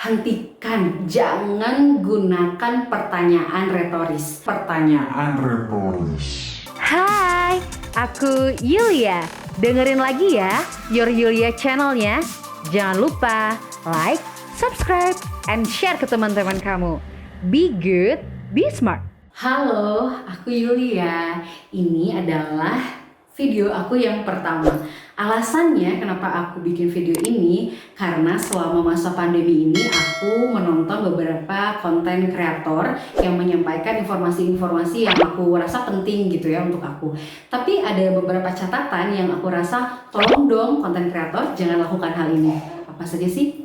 Hentikan, jangan gunakan pertanyaan retoris. Hai, aku Yulia. Dengerin lagi ya Your Yulia channelnya. Jangan lupa like, subscribe, and share ke teman-teman kamu. Be good, be smart. Halo, aku Yulia. Ini adalah video aku yang pertama. Alasannya kenapa aku bikin video ini karena selama masa pandemi ini aku menonton beberapa konten kreator yang menyampaikan informasi-informasi yang aku rasa penting gitu ya untuk aku. Tapi ada beberapa catatan yang aku rasa tolong dong konten kreator jangan lakukan hal ini. Apa saja sih?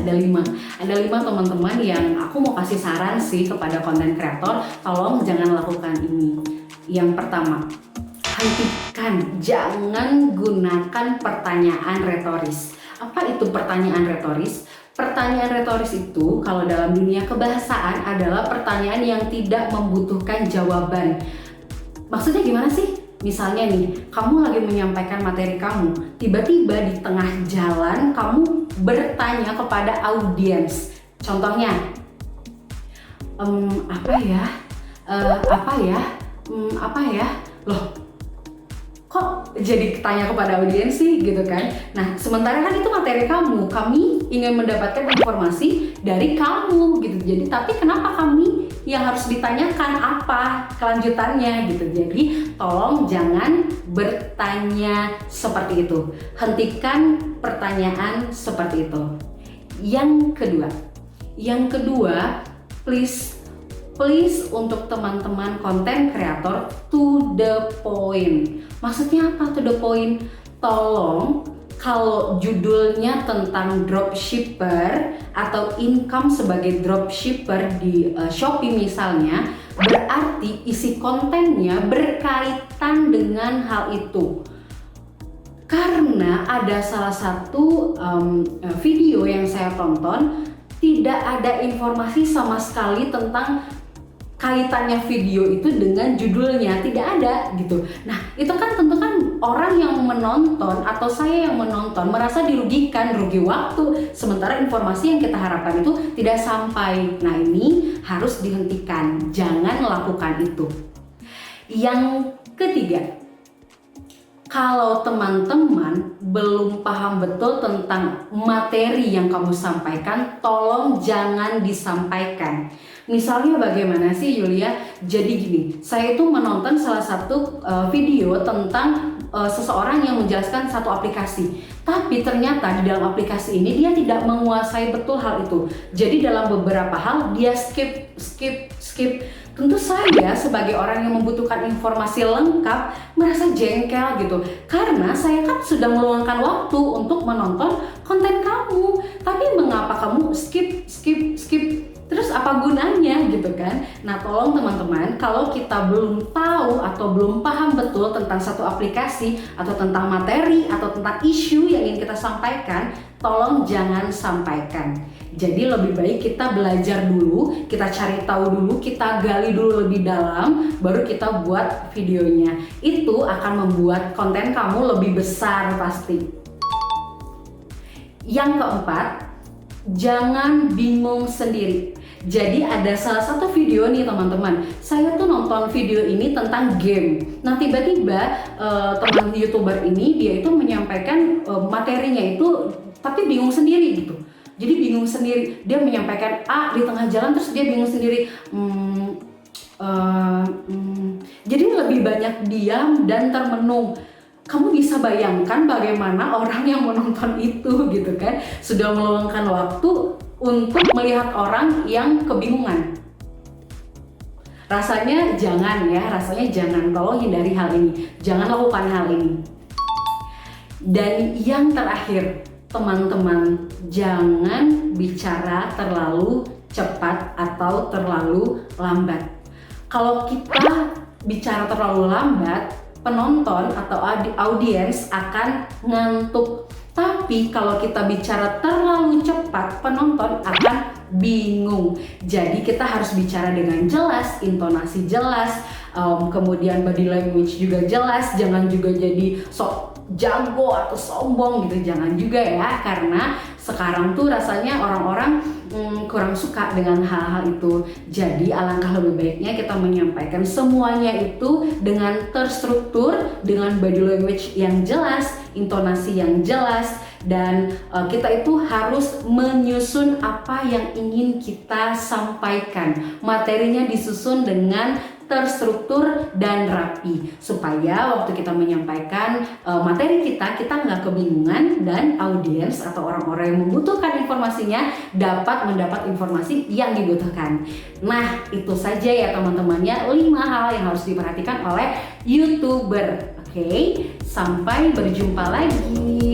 Ada 5 teman-teman yang aku mau kasih saran sih kepada konten kreator, tolong jangan lakukan ini. Yang pertama, hentikan, jangan gunakan pertanyaan retoris. Apa itu pertanyaan retoris? Pertanyaan retoris itu kalau dalam dunia kebahasaan adalah pertanyaan yang tidak membutuhkan jawaban. Maksudnya gimana sih? Misalnya nih, kamu lagi menyampaikan materi kamu, tiba-tiba di tengah jalan kamu bertanya kepada audiens. Contohnya, apa ya? Loh, kok jadi tanya kepada audiens sih gitu kan? Nah, sementara kan itu materi kamu, kami ingin mendapatkan informasi dari kamu gitu. Jadi tapi kenapa kami yang harus ditanyakan apa kelanjutannya gitu. Jadi tolong jangan bertanya seperti itu. Hentikan pertanyaan seperti itu. Yang kedua, please untuk teman-teman konten kreator to the point. Maksudnya apa to the point? Tolong kalau judulnya tentang dropshipper atau income sebagai dropshipper di Shopee misalnya, berarti isi kontennya berkaitan dengan hal itu. Karena ada salah satu video yang saya tonton, tidak ada informasi sama sekali tentang kaitannya video itu dengan judulnya, tidak ada gitu. Nah, itu kan tentu kan orang yang menonton atau saya yang menonton merasa dirugikan, rugi waktu, sementara informasi yang kita harapkan itu tidak sampai. Nah, ini harus dihentikan, jangan lakukan itu. Yang ketiga, kalau teman-teman belum paham betul tentang materi yang kamu sampaikan, tolong jangan disampaikan. Misalnya bagaimana sih Yulia? Jadi gini, saya itu menonton salah satu video tentang seseorang yang menjelaskan satu aplikasi. Tapi ternyata di dalam aplikasi ini dia tidak menguasai betul hal itu. Jadi dalam beberapa hal dia skip. Tentu saya sebagai orang yang membutuhkan informasi lengkap merasa jengkel gitu. Karena saya kan sudah meluangkan waktu untuk menonton konten kamu. Tapi mengapa kamu skip? Terus apa gunanya gitu kan? Nah, tolong teman-teman, kalau kita belum tahu atau belum paham betul tentang satu aplikasi atau tentang materi atau tentang isu yang ingin kita sampaikan, tolong jangan sampaikan. Jadi lebih baik kita belajar dulu, kita cari tahu dulu, kita gali dulu lebih dalam, baru kita buat videonya. Itu akan membuat konten kamu lebih besar pasti. Yang keempat, jangan bingung sendiri. Jadi ada salah satu video nih teman-teman, saya tuh nonton video ini tentang game. Nah tiba-tiba teman YouTuber ini dia itu menyampaikan materinya itu tapi bingung sendiri gitu. Jadi bingung sendiri, dia menyampaikan A di tengah jalan terus dia bingung sendiri. Jadi lebih banyak diam dan termenung. Kamu bisa bayangkan bagaimana orang yang menonton itu gitu kan, sudah meluangkan waktu untuk melihat orang yang kebingungan. Rasanya jangan, tolong hindari hal ini, jangan lakukan hal ini. Dan yang terakhir, teman-teman, jangan bicara terlalu cepat atau terlalu lambat. Kalau kita bicara terlalu lambat, penonton atau audiens akan ngantuk. Tapi kalau kita bicara terlalu cepat, penonton akan bingung. Jadi kita harus bicara dengan jelas, intonasi jelas, kemudian body language juga jelas. Jangan juga jadi sok jago atau sombong gitu, jangan juga ya, karena sekarang tuh rasanya orang-orang kurang suka dengan hal-hal itu. Jadi alangkah lebih baiknya kita menyampaikan semuanya itu dengan terstruktur, dengan body language yang jelas, intonasi yang jelas, dan kita itu harus menyusun apa yang ingin kita sampaikan. Materinya disusun dengan terstruktur dan rapi supaya waktu kita menyampaikan materi kita nggak kebingungan dan audiens atau orang-orang yang membutuhkan informasinya dapat mendapat informasi yang dibutuhkan. Nah, itu saja ya teman-temannya 5 hal yang harus diperhatikan oleh YouTuber. Oke, sampai berjumpa lagi.